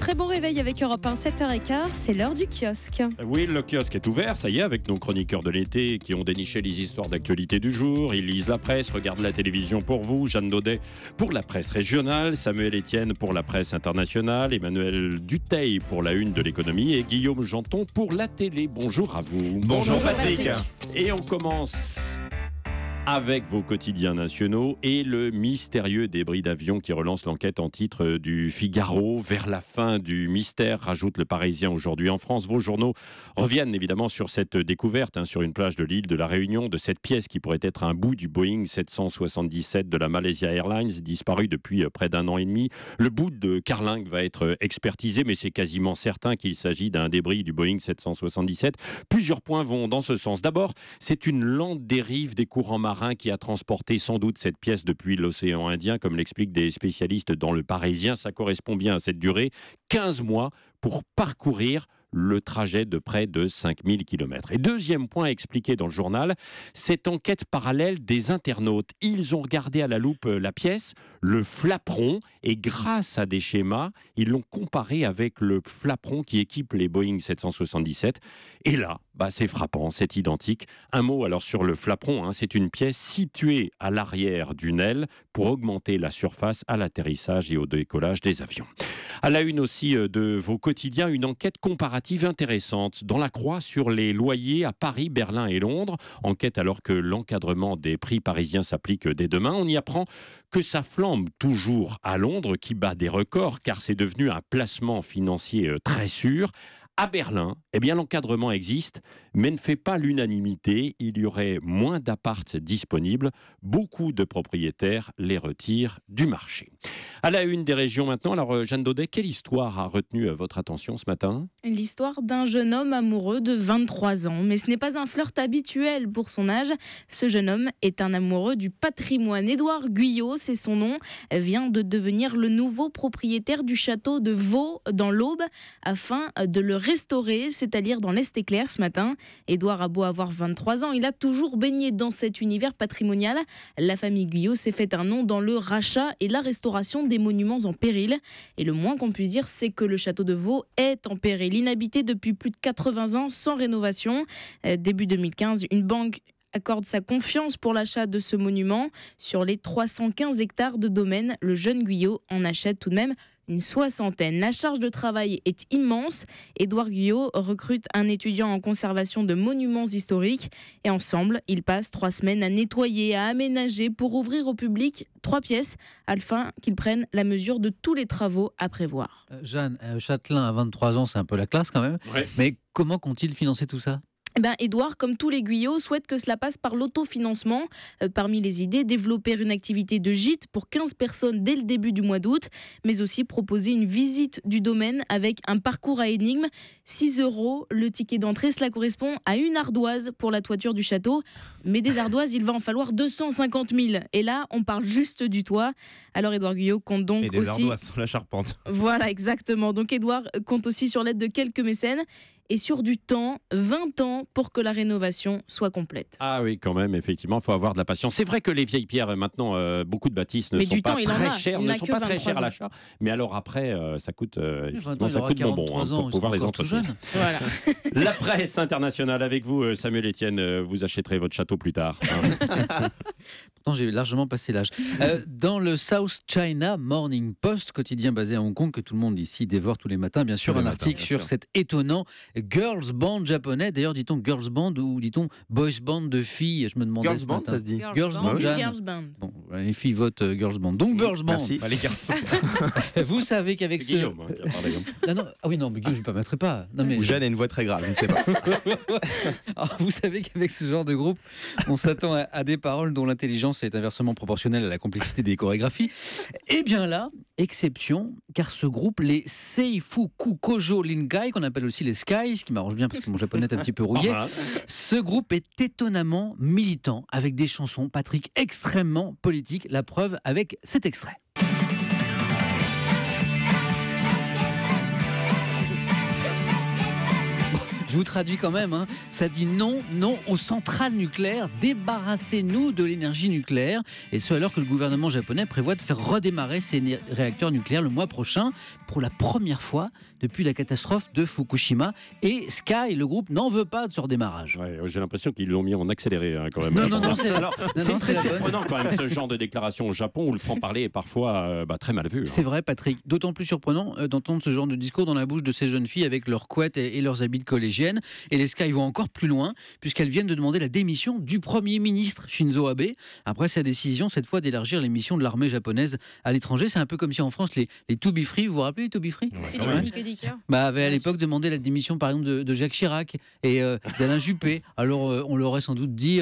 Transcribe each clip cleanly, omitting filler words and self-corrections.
très bon réveil avec Europe 1, 7h15, c'est l'heure du kiosque. Oui, le kiosque est ouvert, ça y est, avec nos chroniqueurs de l'été qui ont déniché les histoires d'actualité du jour. Ils lisent la presse, regardent la télévision pour vous. Jeanne Daudet pour la presse régionale, Samuel Etienne pour la presse internationale, Emmanuel Dutheil pour la une de l'économie et Guillaume Janton pour la télé. Bonjour à vous. Bonjour Patrick. Et on commence avec vos quotidiens nationaux et le mystérieux débris d'avion qui relance l'enquête en titre du Figaro. Vers la fin du mystère, rajoute le Parisien aujourd'hui en France. Vos journaux reviennent évidemment sur cette découverte sur une plage de l'île de la Réunion de cette pièce qui pourrait être un bout du Boeing 777 de la Malaysia Airlines, disparu depuis près d'un an et demi. Le bout de carlingue va être expertisé, mais c'est quasiment certain qu'il s'agit d'un débris du Boeing 777. Plusieurs points vont dans ce sens. D'abord, c'est une lente dérive des courants marins qui a transporté sans doute cette pièce depuis l'océan Indien, comme l'expliquent des spécialistes dans le Parisien. Ça correspond bien à cette durée, 15 mois pour parcourir le trajet de près de 5000 km. Et deuxième point expliqué dans le journal, cette enquête parallèle des internautes. Ils ont regardé à la loupe la pièce, le flaperon, et grâce à des schémas, ils l'ont comparé avec le flaperon qui équipe les Boeing 777. Et là, c'est frappant, c'est identique. Un mot alors sur le flaperon, c'est une pièce située à l'arrière d'une aile pour augmenter la surface à l'atterrissage et au décollage des avions. À la une aussi de vos quotidiens, une enquête comparative intéressante dans la Croix sur les loyers à Paris, Berlin et Londres. Enquête alors que l'encadrement des prix parisiens s'applique dès demain. On y apprend que ça flambe toujours à Londres, qui bat des records car c'est devenu un placement financier très sûr. À Berlin, l'encadrement existe, mais ne fait pas l'unanimité. Il y aurait moins d'apparts disponibles. Beaucoup de propriétaires les retirent du marché. À la une des régions maintenant, alors Jeanne Daudet, quelle histoire a retenu votre attention ce matin ? L'histoire d'un jeune homme amoureux de 23 ans. Mais ce n'est pas un flirt habituel pour son âge. Ce jeune homme est un amoureux du patrimoine. Édouard Guyot, c'est son nom, vient de devenir le nouveau propriétaire du château de Vaux dans l'Aube afin de le restaurer, c'est à lire dans l'Est-Éclair ce matin. Édouard a beau avoir 23 ans, il a toujours baigné dans cet univers patrimonial. La famille Guyot s'est fait un nom dans le rachat et la restauration des monuments en péril. Et le moins qu'on puisse dire, c'est que le château de Vaux est en péril, inhabité depuis plus de 80 ans, sans rénovation. Début 2015, une banque accorde sa confiance pour l'achat de ce monument. Sur les 315 hectares de domaine, le jeune Guyot en achète tout de même une soixantaine. La charge de travail est immense. Édouard Guyot recrute un étudiant en conservation de monuments historiques et ensemble, ils passent 3 semaines à nettoyer, à aménager pour ouvrir au public 3 pièces afin qu'ils prennent la mesure de tous les travaux à prévoir. Jeanne, Châtelain à 23 ans, c'est un peu la classe quand même. Ouais. Mais comment compte-t-il financer tout ça ? Édouard, comme tous les Guyots, souhaite que cela passe par l'autofinancement. Parmi les idées, développer une activité de gîte pour 15 personnes dès le début du mois d'août, mais aussi proposer une visite du domaine avec un parcours à énigmes. 6 € le ticket d'entrée, cela correspond à une ardoise pour la toiture du château. Mais des ardoises, il va en falloir 250 000. Et là, on parle juste du toit. Alors Édouard Guyot compte donc et des aussi... ardoises sur la charpente. Voilà, exactement. Donc Édouard compte aussi sur l'aide de quelques mécènes. Et sur du temps, 20 ans pour que la rénovation soit complète. Ah oui, quand même, effectivement, il faut avoir de la patience. C'est vrai que les vieilles pierres, maintenant, beaucoup de bâtisses ne sont pas très chères, à l'achat. Mais alors après, ça coûte, ça coûte bonbon pour pouvoir les entretenir. Voilà. La presse internationale avec vous, Samuel Etienne, vous achèterez votre château plus tard. Pourtant, j'ai largement passé l'âge. Dans le South China Morning Post, quotidien basé à Hong Kong, que tout le monde ici dévore tous les matins, bien sûr, un article sur cet étonnant girls band japonais. D'ailleurs, dit-on girls band ou dit-on boys band de filles? Je me demandais girls ce band, matin. ça se dit. Girls band, girls band. Bon, les filles votent girls band. Donc girls band. Merci. Les garçons. Vous savez qu'avec ce... Guillaume, oui, non, mais Guillaume, je ne me permettrai pas. Non, mais... Ou Jeanne a une voix très grave, je ne sais pas. Alors, vous savez qu'avec ce genre de groupe, on s'attend à des paroles dont l'intelligence est inversement proportionnelle à la complexité des chorégraphies. Eh bien là, exception, car ce groupe, les Seifuku Kojo Linkai, qu'on appelle aussi les Skies, ce qui m'arrange bien parce que mon japonais est un petit peu rouillé, ce groupe est étonnamment militant, avec des chansons, Patrick, extrêmement politiques. La preuve avec cet extrait. Je vous traduis quand même. Hein. Ça dit non aux centrales nucléaires. Débarrassez-nous de l'énergie nucléaire. Et ce alors que le gouvernement japonais prévoit de faire redémarrer ses réacteurs nucléaires le mois prochain pour la première fois depuis la catastrophe de Fukushima. Et Sky, le groupe, n'en veut pas de ce redémarrage. Ouais, j'ai l'impression qu'ils l'ont mis en accéléré quand même. Non, c'est très surprenant quand même ce genre de déclaration au Japon où le franc-parler est parfois très mal vu. C'est vrai, Patrick. D'autant plus surprenant d'entendre ce genre de discours dans la bouche de ces jeunes filles avec leurs couettes et leurs habits de collégiennes. Et les Sky vont encore plus loin puisqu'elles viennent de demander la démission du Premier ministre Shinzo Abe après sa décision cette fois d'élargir les missions de l'armée japonaise à l'étranger. C'est un peu comme si en France les To Be Free, vous vous rappelez les To Be Free ? Avait à l'époque demandé la démission par exemple de Jacques Chirac et d'Alain Juppé. Alors on leur aurait sans doute dit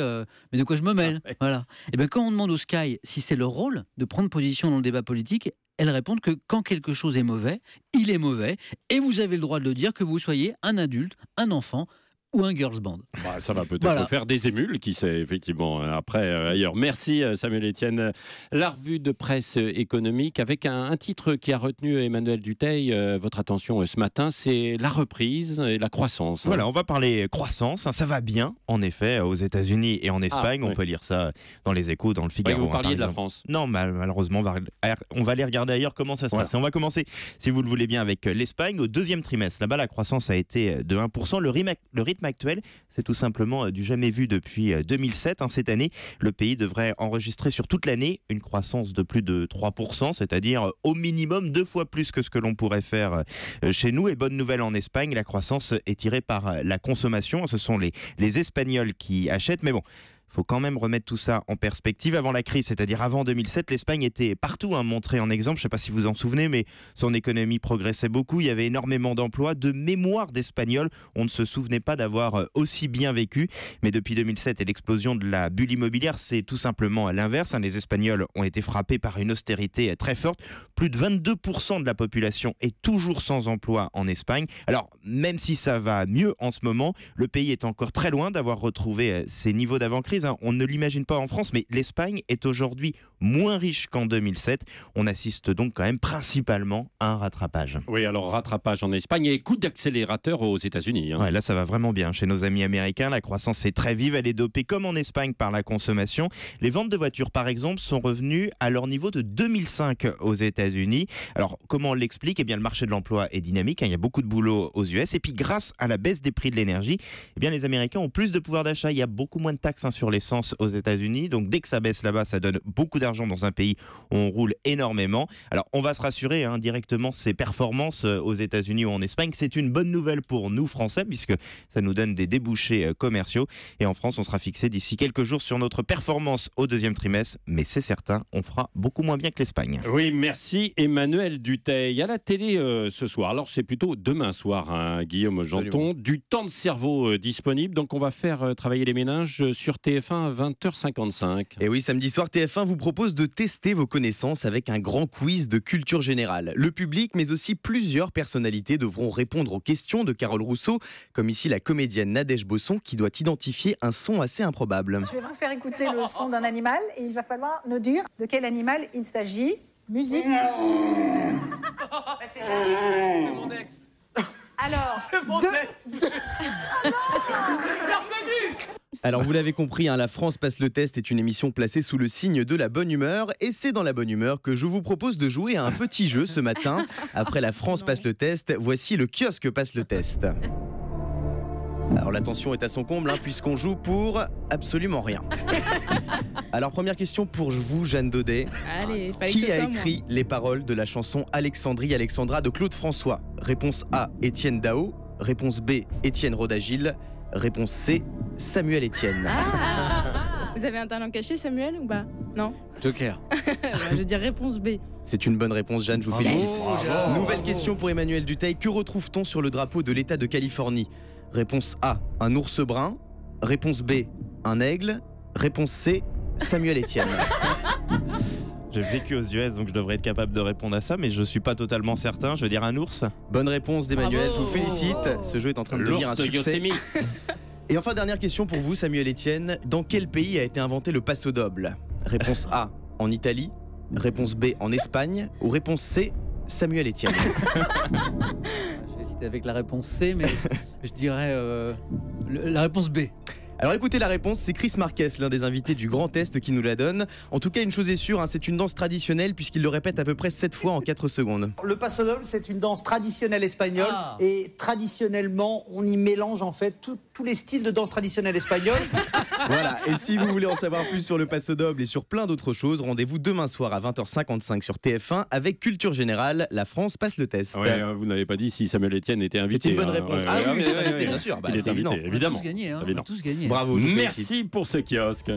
mais de quoi je me mêle ? Voilà. Et bien quand on demande aux Sky si c'est leur rôle de prendre position dans le débat politique, elles répondent que quand quelque chose est mauvais, il est mauvais et vous avez le droit de le dire que vous soyez un adulte, un enfant ou un girls band. Ça va peut-être faire des émules, qui sait, effectivement, après, ailleurs. Merci Samuel Etienne. La revue de presse économique avec un titre qui a retenu Emmanuel Dutheil, votre attention ce matin, c'est la reprise et la croissance. Voilà, on va parler croissance, ça va bien, en effet, aux États-Unis et en Espagne. On peut lire ça dans les Échos, dans le Figaro. Vous parliez de la France. Non, malheureusement, on va aller regarder ailleurs comment ça se passe. On va commencer, si vous le voulez bien, avec l'Espagne. Au deuxième trimestre, là-bas, la croissance a été de 1%. Le rythme actuel, c'est tout simplement du jamais vu depuis 2007. Cette année, le pays devrait enregistrer sur toute l'année une croissance de plus de 3%, c'est-à-dire au minimum 2 fois plus que ce que l'on pourrait faire chez nous. Et bonne nouvelle en Espagne, la croissance est tirée par la consommation. Ce sont les Espagnols qui achètent, mais bon, il faut quand même remettre tout ça en perspective. Avant la crise, c'est-à-dire avant 2007, l'Espagne était partout montrée en exemple. Je ne sais pas si vous en souvenez, mais son économie progressait beaucoup. Il y avait énormément d'emplois. De mémoire d'Espagnols, on ne se souvenait pas d'avoir aussi bien vécu. Mais depuis 2007 et l'explosion de la bulle immobilière, c'est tout simplement à l'inverse. Les Espagnols ont été frappés par une austérité très forte. Plus de 22% de la population est toujours sans emploi en Espagne. Alors, même si ça va mieux en ce moment, le pays est encore très loin d'avoir retrouvé ses niveaux d'avant-crise. On ne l'imagine pas en France, mais l'Espagne est aujourd'hui moins riche qu'en 2007. On assiste donc quand même principalement à un rattrapage. Oui, alors rattrapage en Espagne et coup d'accélérateur aux États-Unis. Ouais, là, ça va vraiment bien. Chez nos amis américains, la croissance est très vive. Elle est dopée comme en Espagne par la consommation. Les ventes de voitures, par exemple, sont revenues à leur niveau de 2005 aux États-Unis. Alors, comment on l'explique ? Eh bien, le marché de l'emploi est dynamique. Il y a beaucoup de boulot aux US. Et puis, grâce à la baisse des prix de l'énergie, eh bien, les Américains ont plus de pouvoir d'achat. Il y a beaucoup moins de taxes sur l'essence aux États-Unis. Donc dès que ça baisse là-bas, ça donne beaucoup d'argent dans un pays où on roule énormément. Alors on va se rassurer directement, ces performances aux États-Unis ou en Espagne, c'est une bonne nouvelle pour nous Français puisque ça nous donne des débouchés commerciaux. Et en France, on sera fixé d'ici quelques jours sur notre performance au deuxième trimestre. Mais c'est certain, on fera beaucoup moins bien que l'Espagne. Oui, merci Emmanuel Dutheil. À la télé ce soir, alors c'est plutôt demain soir, Guillaume Janton, du temps de cerveau disponible. Donc on va faire travailler les méninges sur TF1 à 20h55. Et oui, samedi soir, TF1 vous propose de tester vos connaissances avec un grand quiz de culture générale. Le public, mais aussi plusieurs personnalités devront répondre aux questions de Carole Rousseau, comme ici la comédienne Nadège Bosson qui doit identifier un son assez improbable. Je vais vous faire écouter le son d'un animal et il va falloir nous dire de quel animal il s'agit. Musique. C'est mon ex. Alors, Alors vous l'avez compris, La France passe le test est une émission placée sous le signe de la bonne humeur. Et c'est dans la bonne humeur que je vous propose de jouer à un petit jeu ce matin. Après la France passe le test, voici le kiosque passe le test. Alors la tension est à son comble puisqu'on joue pour absolument rien. Alors première question pour vous, Jeanne Daudet. Allez, Qui a écrit les paroles de la chanson Alexandrie Alexandra de Claude François? Réponse A, Étienne Dao. Réponse B, Étienne Rodagil. Réponse C, Samuel Etienne. Vous avez un talent caché, Samuel, ou pas? Non. Joker. Je veux dire réponse B. C'est une bonne réponse, Jeanne, je vous félicite. Nouvelle question pour Emmanuel Dutheil. Que retrouve-t-on sur le drapeau de l'État de Californie? Réponse A, un ours brun. Réponse B, un aigle. Réponse C, Samuel Etienne. J'ai vécu aux US, donc je devrais être capable de répondre à ça, mais je ne suis pas totalement certain. Je veux dire un ours. Bonne réponse d'Emmanuel, je vous félicite. Ce jeu est en train de devenir un succès. Et enfin, dernière question pour vous, Samuel Etienne. Dans quel pays a été inventé le passo doble? Réponse A, en Italie. Réponse B, en Espagne. Ou réponse C, Samuel Etienne. j'hésitais avec la réponse C, mais je dirais la réponse B. Alors écoutez la réponse, c'est Chris Marquez, l'un des invités du Grand Est qui nous la donne. En tout cas, une chose est sûre, c'est une danse traditionnelle puisqu'il le répète à peu près 7 fois en 4 secondes. Le paso doble, c'est une danse traditionnelle espagnole et traditionnellement, on y mélange en fait tous les styles de danse traditionnelle espagnole. Voilà, et si vous voulez en savoir plus sur le paso doble et sur plein d'autres choses, rendez-vous demain soir à 20h55 sur TF1 avec Culture Générale, la France passe le test. Ouais, vous n'avez pas dit si Samuel Etienne était invité. C'est une bonne réponse. Ah oui, il est invité, bien sûr. Il est c'est invité, évident. évidemment. On a tous gagné. Bravo, je vous félicite. Merci pour ce kiosque.